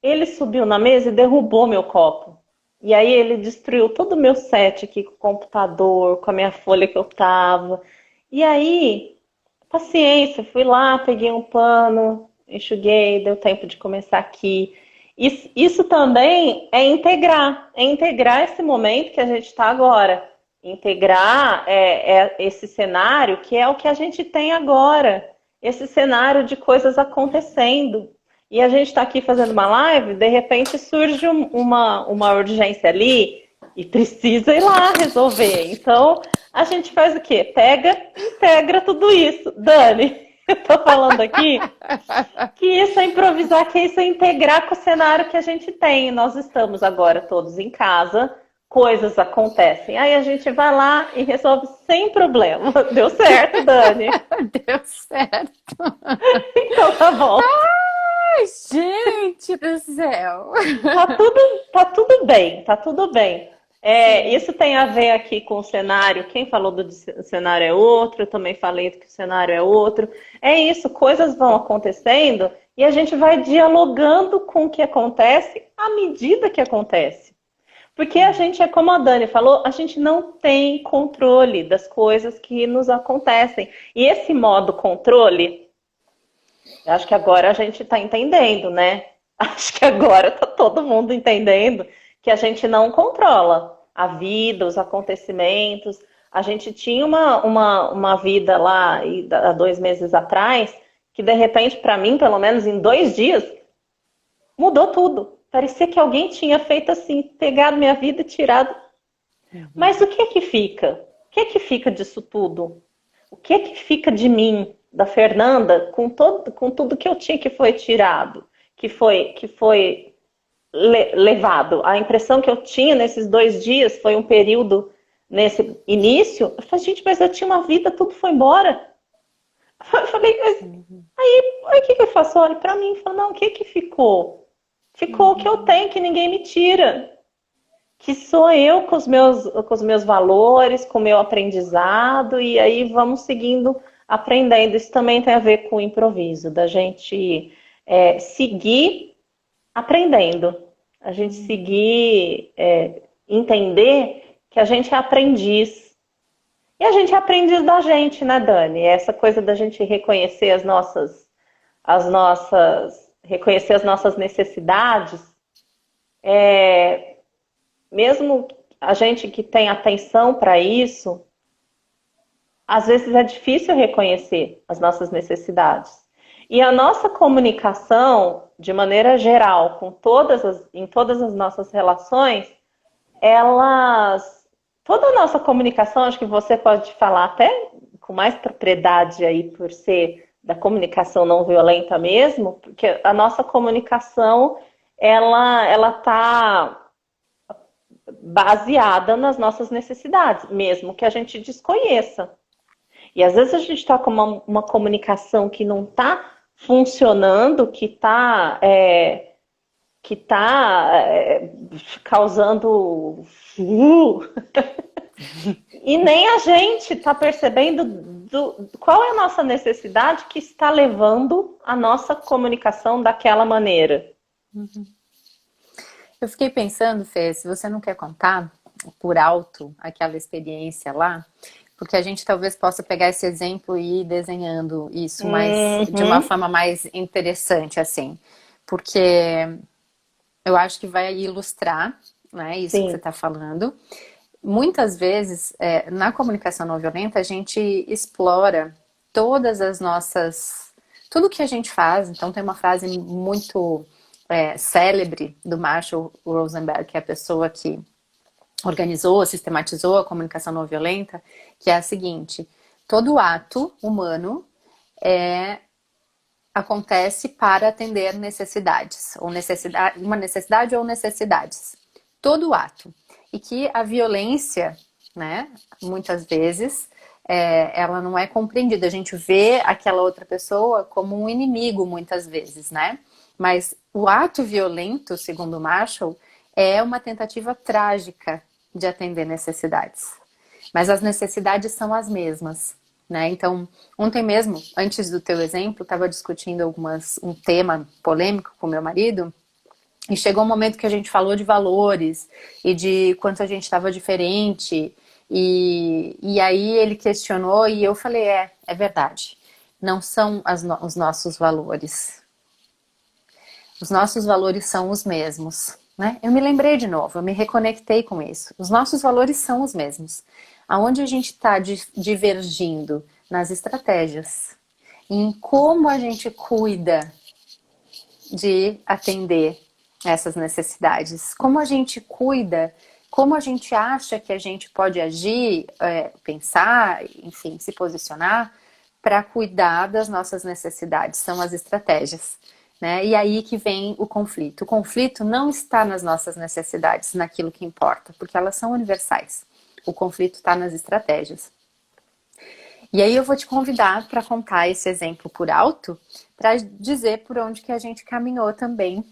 [SPEAKER 3] ele subiu na mesa e derrubou meu copo. E aí ele destruiu todo o meu set aqui com o computador, com a minha folha que eu tava. E aí, paciência, fui lá, peguei um pano, enxuguei, deu tempo de começar aqui. Isso também é integrar esse momento que a gente está agora. Integrar esse cenário que é o que a gente tem agora. Esse cenário de coisas acontecendo. E a gente está aqui fazendo uma live, de repente surge uma urgência ali e precisa ir lá resolver. Então, a gente faz o quê? Pega e integra tudo isso. Dani, eu tô falando aqui que isso é improvisar, que isso é integrar com o cenário que a gente tem. Nós estamos agora todos em casa, coisas acontecem. Aí a gente vai lá e resolve sem problema. Deu certo, Dani?
[SPEAKER 1] Deu certo.
[SPEAKER 3] Então tá bom.
[SPEAKER 1] Ai, gente do céu.
[SPEAKER 3] Tá tudo bem, tá tudo bem. Isso tem a ver aqui com o cenário. Quem falou do cenário é outro, eu também falei que o cenário é outro. É isso, coisas vão acontecendo E a gente vai dialogando com o que acontece à medida que acontece. Porque a gente, é como a Dani falou, a gente não tem controle das coisas que nos acontecem. E esse modo controle, eu acho que agora a gente está entendendo, né? Acho que agora está todo mundo entendendo que a gente não controla a vida, os acontecimentos. A gente tinha uma vida lá há 2 meses atrás, que de repente, para mim, pelo menos em 2 dias, mudou tudo. Parecia que alguém tinha feito assim, pegado minha vida e tirado. Mas o que é que fica? O que é que fica disso tudo? O que é que fica de mim, da Fernanda, com tudo que eu tinha que foi tirado, que foi levado? A impressão que eu tinha nesses 2 dias foi um período, nesse início, eu falei, gente, mas eu tinha uma vida, tudo foi embora. Eu falei, mas aí o que eu faço? Olha pra mim e falo, não, o que ficou? Ficou o que eu tenho, que ninguém me tira. Que sou eu com os meus valores, com o meu aprendizado, e aí vamos seguindo, aprendendo. Isso também tem a ver com o improviso, da gente seguir aprendendo. A gente seguir, entender que a gente é aprendiz. E a gente é aprendiz da gente, né, Dani? Essa coisa da gente reconhecer reconhecer as nossas necessidades, mesmo a gente que tem atenção para isso, às vezes é difícil reconhecer as nossas necessidades. E a nossa comunicação, de maneira geral, em todas as nossas relações, toda a nossa comunicação, acho que você pode falar até com mais propriedade aí, por ser da comunicação não violenta mesmo, porque a nossa comunicação, ela tá baseada nas nossas necessidades, mesmo que a gente desconheça. E às vezes a gente está com uma comunicação que não está funcionando, que está causando e nem a gente está percebendo qual é a nossa necessidade que está levando a nossa comunicação daquela maneira.
[SPEAKER 1] Eu fiquei pensando, Fê, se você não quer contar por alto aquela experiência lá, porque a gente talvez possa pegar esse exemplo e ir desenhando isso de uma forma mais interessante, assim. Porque eu acho que vai ilustrar, né, isso que você está falando. Muitas vezes, na comunicação não violenta, a gente explora todas as nossas... Tudo que a gente faz. Então tem uma frase muito célebre do Marshall Rosenberg, que é a pessoa que organizou, sistematizou a comunicação não violenta, que é a seguinte: todo ato humano acontece para atender necessidades, uma necessidade ou necessidades. Todo ato. E que a violência, né, muitas vezes, ela não é compreendida. A gente vê aquela outra pessoa como um inimigo, muitas vezes, né? Mas o ato violento, segundo Marshall, é uma tentativa trágica de atender necessidades. Mas as necessidades são as mesmas, né? Então, ontem mesmo, antes do teu exemplo, estava discutindo um tema polêmico com meu marido, e chegou um momento que a gente falou de valores e de quanto a gente estava diferente, e aí ele questionou e eu falei, é verdade, não são os nossos valores. Os nossos valores são os mesmos, né? Eu me lembrei de novo, eu me reconectei com isso. Os nossos valores são os mesmos. Aonde a gente está divergindo? Nas estratégias. Em como a gente cuida de atender essas necessidades. Como a gente cuida, como a gente acha que a gente pode agir, pensar, enfim, se posicionar para cuidar das nossas necessidades. São as estratégias. Né? E aí que vem o conflito. O conflito não está nas nossas necessidades, naquilo que importa, porque elas são universais. O conflito está nas estratégias. E aí eu vou te convidar para contar esse exemplo por alto, para dizer por onde que a gente caminhou também.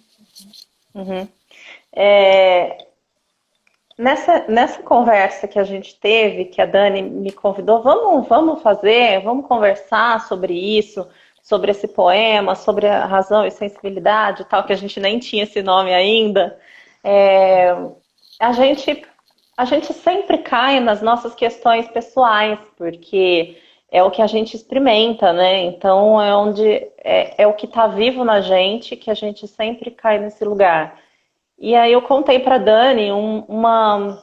[SPEAKER 3] Nessa conversa que a gente teve, que a Dani me convidou, vamos conversar sobre isso, sobre esse poema, sobre a razão e sensibilidade e tal, que a gente nem tinha esse nome ainda, é, a gente, a gente sempre cai nas nossas questões pessoais, porque é o que a gente experimenta, né? Então é onde é o que está vivo na gente que a gente sempre cai nesse lugar. E aí eu contei para Dani um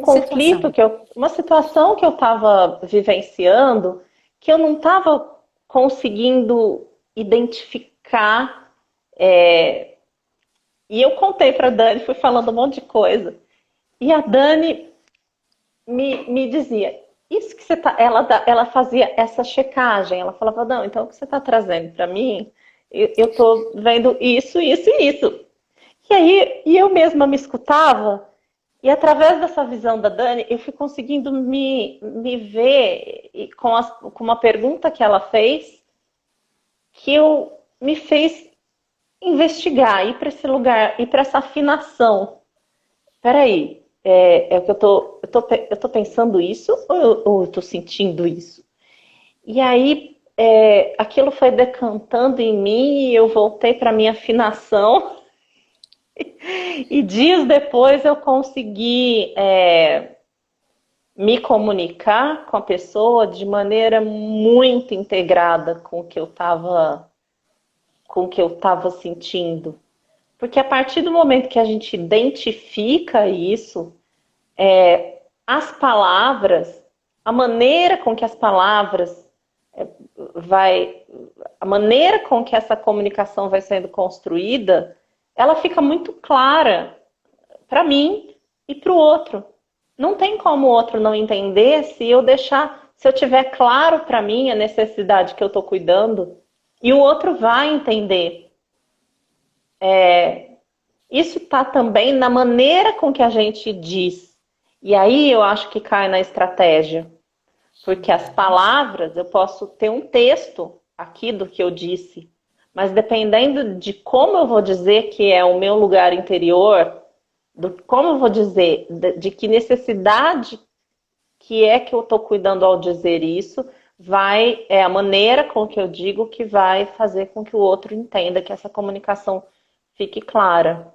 [SPEAKER 3] conflito
[SPEAKER 1] Situação.
[SPEAKER 3] que uma situação que eu estava vivenciando que eu não estava conseguindo identificar. E eu contei para Dani, fui falando um monte de coisa. E a Dani me dizia, isso que você tá. Ela fazia essa checagem. Ela falava, não, então o que você está trazendo para mim, eu estou vendo isso, isso e isso. E aí, eu mesma me escutava, e através dessa visão da Dani, eu fui conseguindo me ver e com uma pergunta que ela fez, que me fez investigar, ir para esse lugar, ir para essa afinação. Peraí, é o que eu tô pensando isso ou eu tô sentindo isso? E aí, aquilo foi decantando em mim e eu voltei para minha afinação. E dias depois eu consegui me comunicar com a pessoa de maneira muito integrada com o que eu estava sentindo. Porque a partir do momento que a gente identifica isso, as palavras, a maneira com que as palavras vai, a maneira com que essa comunicação vai sendo construída, ela fica muito clara para mim e para o outro. Não tem como o outro não entender se eu tiver claro para mim a necessidade que eu estou cuidando, e o outro vai entender. Isso está também na maneira com que a gente diz. E aí eu acho que cai na estratégia. Porque as palavras, eu posso ter um texto aqui do que eu disse, mas dependendo de como eu vou dizer que é o meu lugar interior, como eu vou dizer, de que necessidade que é que eu estou cuidando ao dizer isso, é a maneira com que eu digo que vai fazer com que o outro entenda, que essa comunicação fique clara.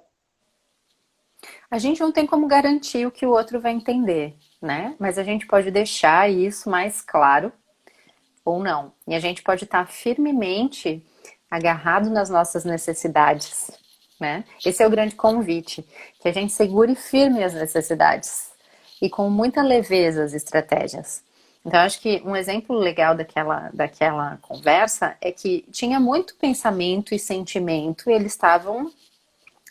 [SPEAKER 1] A gente não tem como garantir o que o outro vai entender, né? Mas a gente pode deixar isso mais claro ou não. E a gente pode estar firmemente agarrado nas nossas necessidades, né? Esse é o grande convite, que a gente segure firme as necessidades e com muita leveza as estratégias. Então, acho que um exemplo legal daquela conversa é que tinha muito pensamento e sentimento, e eles estavam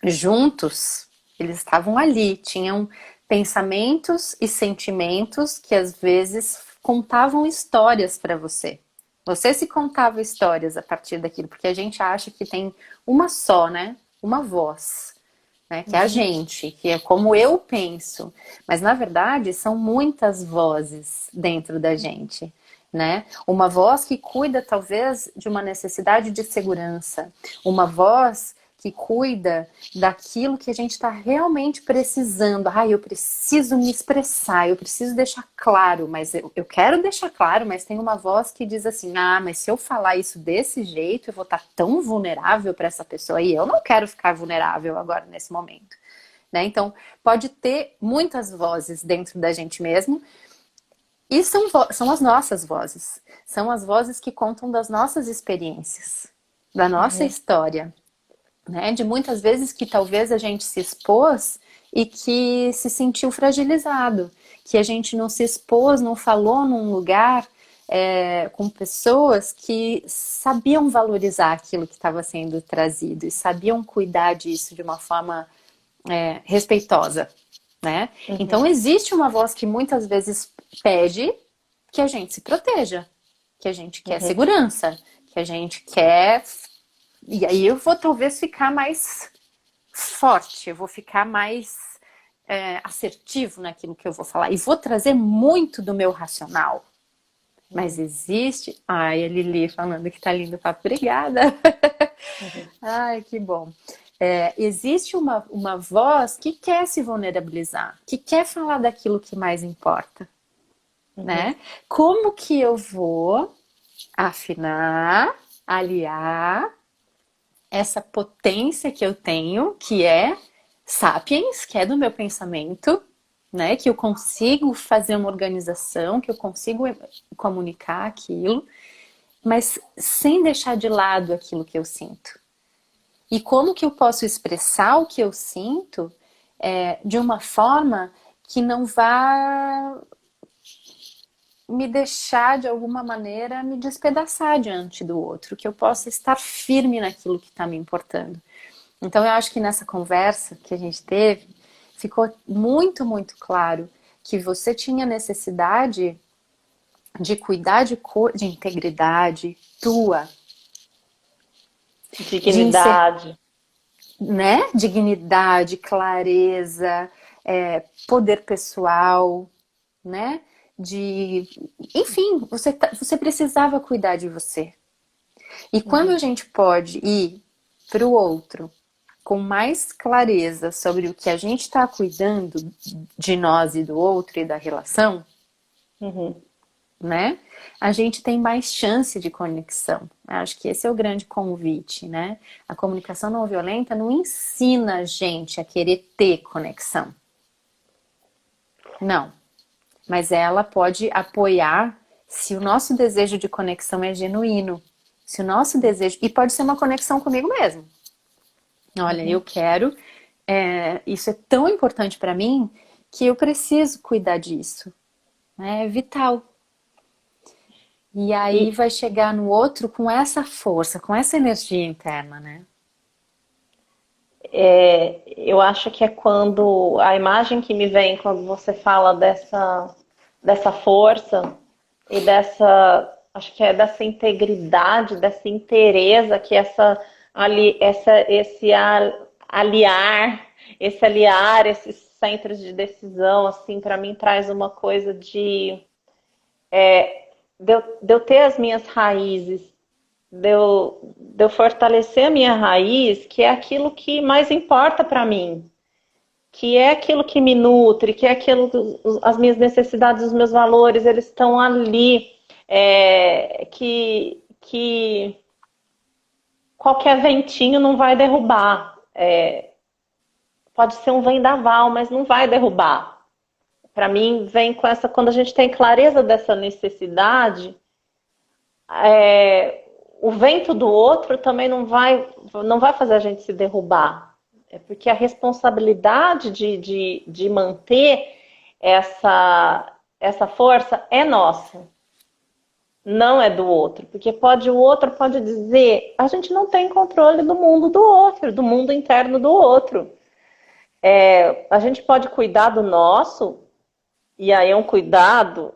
[SPEAKER 1] juntos, eles estavam ali, tinham pensamentos e sentimentos que às vezes contavam histórias para você. Você se contava histórias a partir daquilo, porque a gente acha que tem uma só, né? Uma voz, né? Que é a gente, que é como eu penso. Mas na verdade são muitas vozes dentro da gente, né? Uma voz que cuida talvez de uma necessidade de segurança, uma voz que cuida daquilo que a gente está realmente precisando. Eu preciso me expressar, eu preciso deixar claro, mas eu quero deixar claro, mas tem uma voz que diz assim, mas se eu falar isso desse jeito, eu vou estar tão vulnerável para essa pessoa e eu não quero ficar vulnerável agora nesse momento. Né? Então, pode ter muitas vozes dentro da gente mesmo, e são as nossas vozes. São as vozes que contam das nossas experiências, da nossa história. Né? De muitas vezes que talvez a gente se expôs e que se sentiu fragilizado, que a gente não se expôs, não falou num lugar com pessoas que sabiam valorizar aquilo que estava sendo trazido e sabiam cuidar disso de uma forma respeitosa, né? Então existe uma voz que muitas vezes pede que a gente se proteja, que a gente quer segurança, que a gente quer. E aí eu vou talvez ficar mais forte, eu vou ficar mais assertivo naquilo que eu vou falar. E vou trazer muito do meu racional. Mas existe... Ai, a Lili falando que tá lindo o papo. Obrigada! Ai, que bom. Existe uma voz que quer se vulnerabilizar, que quer falar daquilo que mais importa. Né? Como que eu vou afinar, aliar essa potência que eu tenho, que é sapiens, que é do meu pensamento, né? Que eu consigo fazer uma organização, que eu consigo comunicar aquilo, mas sem deixar de lado aquilo que eu sinto. E como que eu posso expressar o que eu sinto de uma forma que não vá me deixar, de alguma maneira, me despedaçar diante do outro, que eu possa estar firme naquilo que está me importando. Então, eu acho que nessa conversa que a gente teve, ficou muito, muito claro que você tinha necessidade de cuidar de integridade tua,
[SPEAKER 3] Dignidade.
[SPEAKER 1] né? Dignidade, clareza, poder pessoal, né? Enfim, você precisava cuidar de você. E quando a gente pode ir para o outro com mais clareza sobre o que a gente está cuidando de nós e do outro e da relação, né? A gente tem mais chance de conexão. Acho que esse é o grande convite, né? A comunicação não violenta não ensina a gente a querer ter conexão. Não. Mas ela pode apoiar se o nosso desejo de conexão é genuíno. Se o nosso desejo... E pode ser uma conexão comigo mesmo. Olha, eu quero... isso é tão importante para mim que eu preciso cuidar disso. É vital. E aí vai chegar no outro com essa força, com essa energia interna, né?
[SPEAKER 3] Eu acho que é quando a imagem que me vem quando você fala dessa força e acho que é dessa integridade, dessa inteireza que aliar esses centros de decisão, assim, para mim traz uma coisa de eu ter as minhas raízes, de eu fortalecer a minha raiz, que é aquilo que mais importa para mim, que é aquilo que me nutre, que é as minhas necessidades, os meus valores, eles estão ali, que qualquer ventinho não vai derrubar. Pode ser um vendaval, mas não vai derrubar. Para mim, vem com quando a gente tem clareza dessa necessidade, o vento do outro também não vai fazer a gente se derrubar. Porque a responsabilidade de manter essa força é nossa, não é do outro. Porque o outro pode dizer, a gente não tem controle do mundo do outro, do mundo interno do outro. A gente pode cuidar do nosso, e aí é um cuidado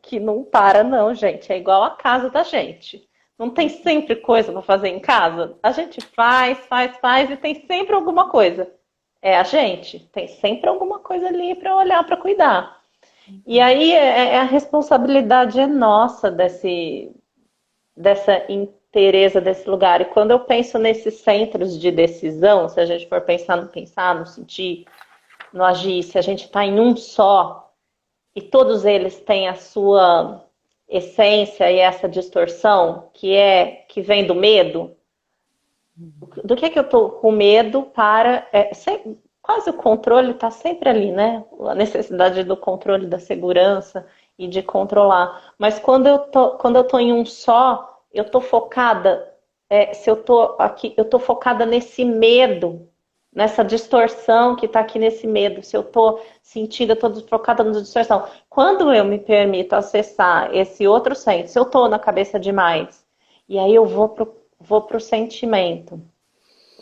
[SPEAKER 3] que não para não, gente. É igual a casa da gente. Não tem sempre coisa para fazer em casa? A gente faz e tem sempre alguma coisa. A gente tem sempre alguma coisa ali para olhar, para cuidar. E aí a responsabilidade é nossa dessa inteireza desse lugar. E quando eu penso nesses centros de decisão, se a gente for pensar, no sentir, no agir, se a gente está em um só, e todos eles têm a sua essência e essa distorção que vem do medo. Do que eu estou com medo para... quase o controle está sempre ali, né? A necessidade do controle, da segurança e de controlar. Mas quando eu tô em um só, eu estou focada... se eu estou aqui, eu estou focada nesse medo, nessa distorção que está aqui nesse medo. Se eu estou sentindo, eu estou focada na distorção. Quando eu me permito acessar esse outro centro, se eu estou na cabeça demais, e aí eu vou pro sentimento,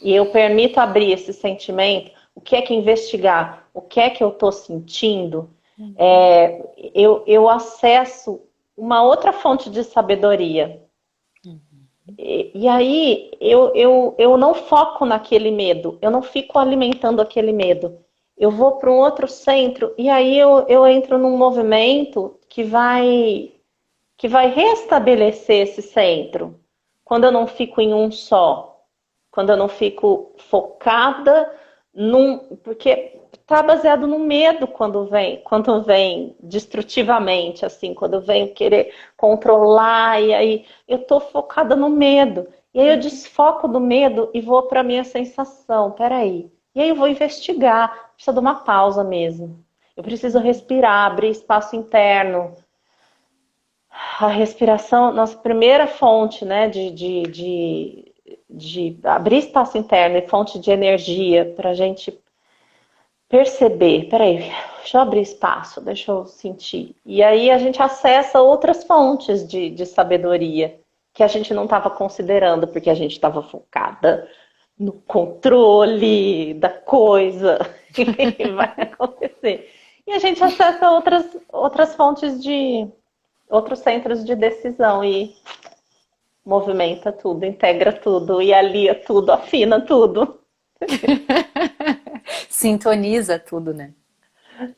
[SPEAKER 3] e eu permito abrir esse sentimento, o que é que investigar? O que é que eu estou sentindo? Eu acesso uma outra fonte de sabedoria. E aí eu não foco naquele medo, eu não fico alimentando aquele medo. Eu vou para um outro centro e aí eu entro num movimento que vai restabelecer esse centro. Quando eu não fico em um só, quando eu não fico focada porque tá baseado no medo quando vem destrutivamente, assim, quando eu venho querer controlar, e aí eu tô focada no medo. E aí eu desfoco do medo e vou para minha sensação. Peraí. E aí eu vou investigar. Precisa de uma pausa mesmo. Eu preciso respirar, abrir espaço interno. A respiração, nossa primeira fonte, né, de abrir espaço interno e fonte de energia para a gente perceber, peraí, deixa eu abrir espaço, deixa eu sentir. E aí a gente acessa outras fontes de sabedoria que a gente não estava considerando, porque a gente estava focada no controle da coisa que vai acontecer. E a gente acessa outras fontes outros centros de decisão e movimenta tudo, integra tudo e alia tudo, afina tudo.
[SPEAKER 1] Sintoniza tudo, né?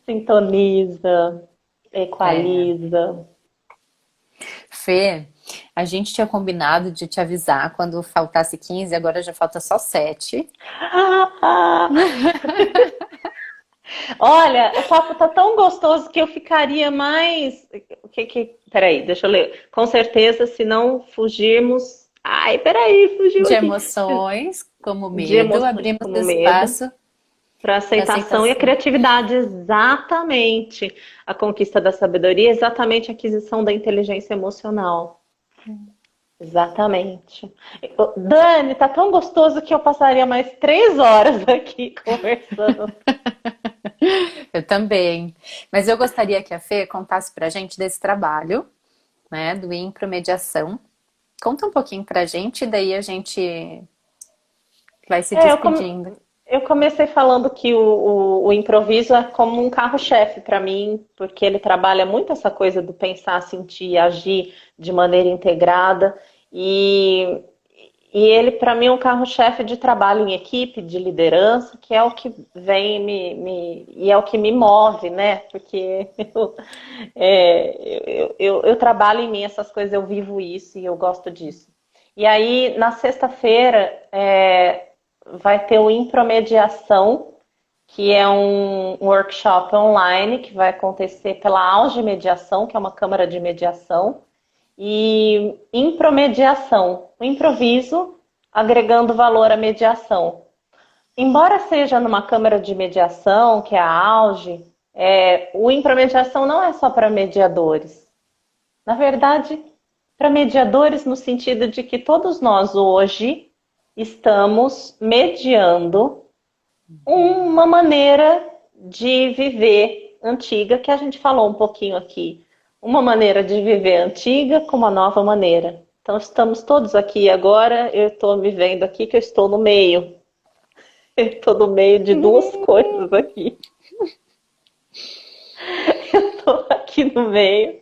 [SPEAKER 3] Sintoniza,
[SPEAKER 1] É.
[SPEAKER 3] equaliza.
[SPEAKER 1] Fê, a gente tinha combinado de te avisar quando faltasse 15, agora já falta só 7.
[SPEAKER 3] Olha, o papo tá tão gostoso que eu ficaria mais. Peraí, deixa eu ler. Com certeza, se não fugirmos. Ai, peraí, fugiu
[SPEAKER 1] De
[SPEAKER 3] aqui.
[SPEAKER 1] emoções, como
[SPEAKER 3] De
[SPEAKER 1] medo,
[SPEAKER 3] emoções
[SPEAKER 1] abrimos
[SPEAKER 3] como medo.
[SPEAKER 1] espaço
[SPEAKER 3] Para
[SPEAKER 1] para
[SPEAKER 3] aceitação e a
[SPEAKER 1] aceitação.
[SPEAKER 3] criatividade, exatamente. A conquista da sabedoria, exatamente a aquisição da inteligência emocional. Exatamente. Dani, tá tão gostoso que eu passaria mais 3 horas aqui conversando.
[SPEAKER 1] Eu também. Mas eu gostaria que a Fê contasse pra gente desse trabalho, né, do Impromediação. Conta um pouquinho pra gente, daí a gente vai se
[SPEAKER 3] É,
[SPEAKER 1] despedindo.
[SPEAKER 3] eu comecei falando que o improviso é como um carro-chefe para mim, porque ele trabalha muito essa coisa do pensar, sentir, agir de maneira integrada. E, e ele, para mim, é um carro-chefe de trabalho em equipe, de liderança, que é o que vem e é o que me move, né? Porque eu trabalho em mim essas coisas, eu vivo isso e eu gosto disso. E aí, na sexta-feira, vai ter o Impromediação, que é um workshop online que vai acontecer pela Auge Mediação, que é uma câmara de mediação, e impromediação, o improviso agregando valor à mediação. Embora seja numa câmara de mediação, que é a Auge, o impromediação não é só para mediadores. Na verdade, para mediadores no sentido de que todos nós hoje estamos mediando uma maneira de viver antiga, que a gente falou um pouquinho aqui. Uma maneira de viver antiga com uma nova maneira. Então, estamos todos aqui agora. Eu estou me vendo aqui que eu estou no meio. Eu estou no meio de duas coisas aqui. Eu estou aqui no meio.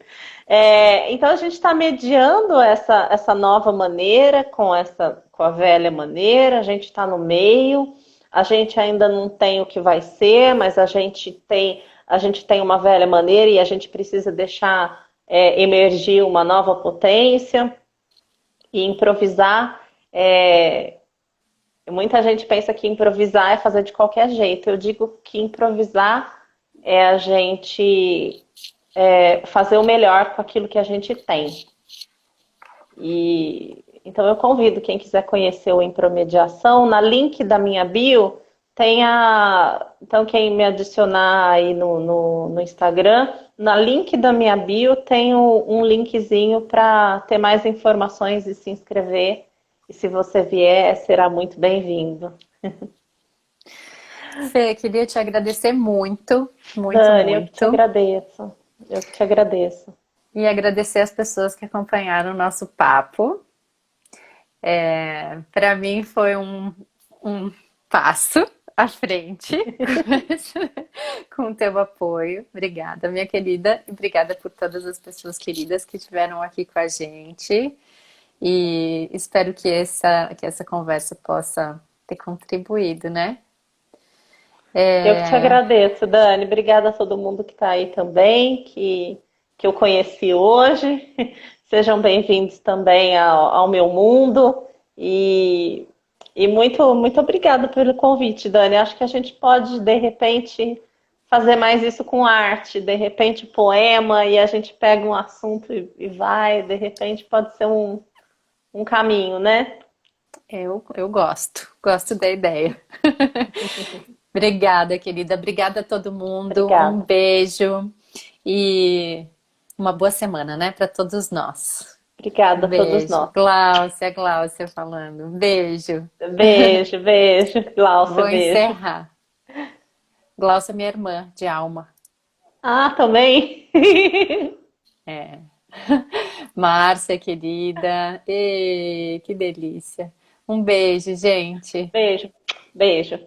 [SPEAKER 3] Então, a gente está mediando essa nova maneira com a velha maneira. A gente está no meio. A gente ainda não tem o que vai ser, mas a gente tem uma velha maneira e a gente precisa deixar emergir uma nova potência e improvisar. Muita gente pensa que improvisar é fazer de qualquer jeito. Eu digo que improvisar é a gente fazer o melhor com aquilo que a gente tem. Então eu convido quem quiser conhecer o Impromediação, na link da minha bio então quem me adicionar aí no Instagram, na link da minha bio tem um linkzinho para ter mais informações e se inscrever. E se você vier, será muito bem-vindo.
[SPEAKER 1] Fê, queria te agradecer muito, muito,
[SPEAKER 3] Dani, eu que te
[SPEAKER 1] muito.
[SPEAKER 3] agradeço. Eu que te agradeço.
[SPEAKER 1] E agradecer as pessoas que acompanharam o nosso papo. Para mim foi um passo à frente com o teu apoio. Obrigada, minha querida, e obrigada por todas as pessoas queridas que estiveram aqui com a gente. E espero que essa conversa possa ter contribuído, né?
[SPEAKER 3] Eu que te agradeço, Dani. Obrigada a todo mundo que está aí também, que eu conheci hoje. Sejam bem-vindos também ao meu mundo. E E muito, muito obrigada pelo convite, Dani. Acho que a gente pode, de repente, fazer mais isso com arte, de repente, poema, e a gente pega um assunto e vai, de repente, pode ser um caminho, né?
[SPEAKER 1] Eu gosto da ideia. Obrigada, querida. Obrigada a todo mundo. Um
[SPEAKER 3] Obrigada.
[SPEAKER 1] beijo e uma boa semana, né, para todos nós.
[SPEAKER 3] Obrigada
[SPEAKER 1] Um
[SPEAKER 3] a todos
[SPEAKER 1] beijo.
[SPEAKER 3] nós.
[SPEAKER 1] Gláucia falando. Um beijo.
[SPEAKER 3] Beijo, beijo. Glaucia,
[SPEAKER 1] Vou
[SPEAKER 3] beijo.
[SPEAKER 1] encerrar. Gláucia, minha irmã de alma.
[SPEAKER 3] Ah, também?
[SPEAKER 1] É. Márcia, querida. Que delícia. Um beijo, gente.
[SPEAKER 3] Beijo, beijo.